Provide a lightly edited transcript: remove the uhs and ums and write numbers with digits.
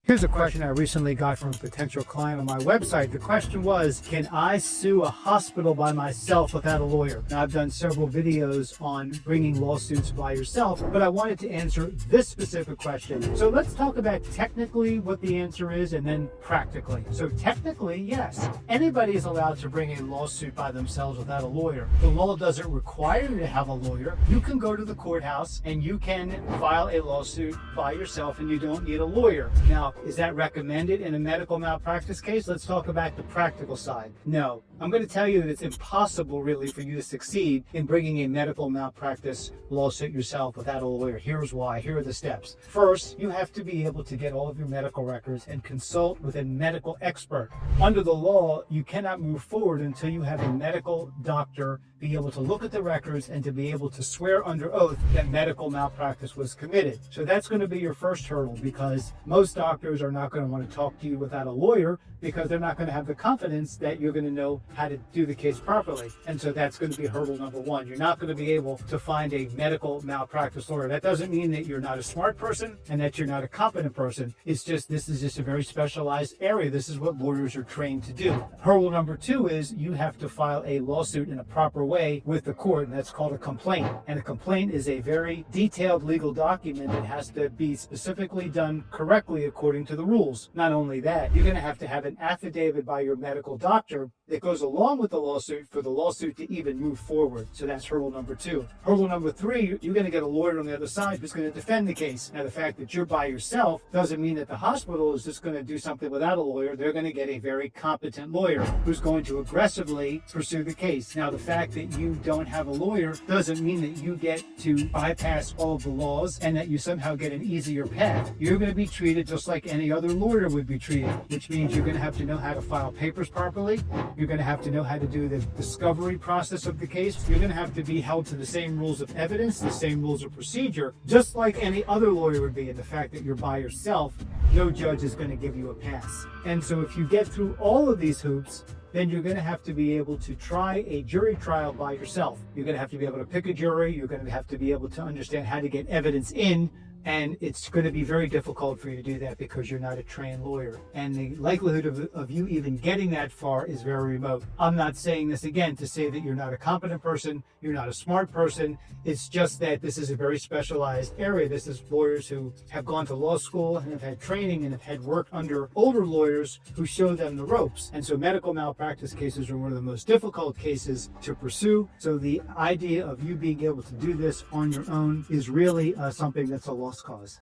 Here's a question I recently got from a potential client on my website. The question was, can I sue a hospital by myself without a lawyer? Now, I've done several videos on bringing lawsuits by yourself, but I wanted to answer this specific question. So let's talk about technically what the answer is and then practically. So technically, yes, anybody is allowed to bring a lawsuit by themselves without a lawyer. The law doesn't require you to have a lawyer. You can go to the courthouse and you can file a lawsuit by yourself and you don't need a lawyer. Now, is that recommended in a medical malpractice case? Let's talk about the practical side. No. I'm going to tell you that it's impossible really for you to succeed in bringing a medical malpractice lawsuit yourself without a lawyer. Here's why. Here are the steps. First, you have to be able to get all of your medical records and consult with a medical expert. Under the law, you cannot move forward until you have a medical doctor be able to look at the records and to be able to swear under oath that medical malpractice was committed. So that's going to be your first hurdle, because most doctors are not going to want to talk to you without a lawyer because they're not going to have the confidence that you're going to know how to do the case properly. And so that's going to be hurdle number one. You're not going to be able to find a medical malpractice lawyer. That doesn't mean that you're not a smart person and that you're not a competent person. It's just, this is just a very specialized area. This is what lawyers are trained to do. Hurdle number two is you have to file a lawsuit in a proper way with the court, and that's called a complaint. And a complaint is a very detailed legal document that has to be specifically done correctly according to the rules. Not only that, you're going to have an affidavit by your medical doctor that goes along with the lawsuit for the lawsuit to even move forward. So that's hurdle number two. Hurdle number three, you're going to get a lawyer on the other side who's going to defend the case. Now, the fact that you're by yourself doesn't mean that the hospital is just going to do something without a lawyer. They're going to get a very competent lawyer who's going to aggressively pursue the case. Now, the fact that you don't have a lawyer doesn't mean that you get to bypass all of the laws and that you somehow get an easier path. You're going to be treated just like any other lawyer would be treated, which means you're going to have to know how to file papers properly. You're going to have to know how to do the discovery process of the case. You're going to have to be held to the same rules of evidence, the same rules of procedure, just like any other lawyer would be. And the fact that you're by yourself, no judge is going to give you a pass. And so if you get through all of these hoops, then you're going to have to be able to try a jury trial by yourself. You're going to have to be able to pick a jury. You're going to have to be able to understand how to get evidence in. And it's going to be very difficult for you to do that because you're not a trained lawyer. And the likelihood of you even getting that far is very remote. I'm not saying this again to say that you're not a competent person, you're not a smart person. It's just that this is a very specialized area. This is lawyers who have gone to law school and have had training and have had worked under older lawyers who show them the ropes. And so medical malpractice cases are one of the most difficult cases to pursue. So the idea of you being able to do this on your own is really something that's a lost cause.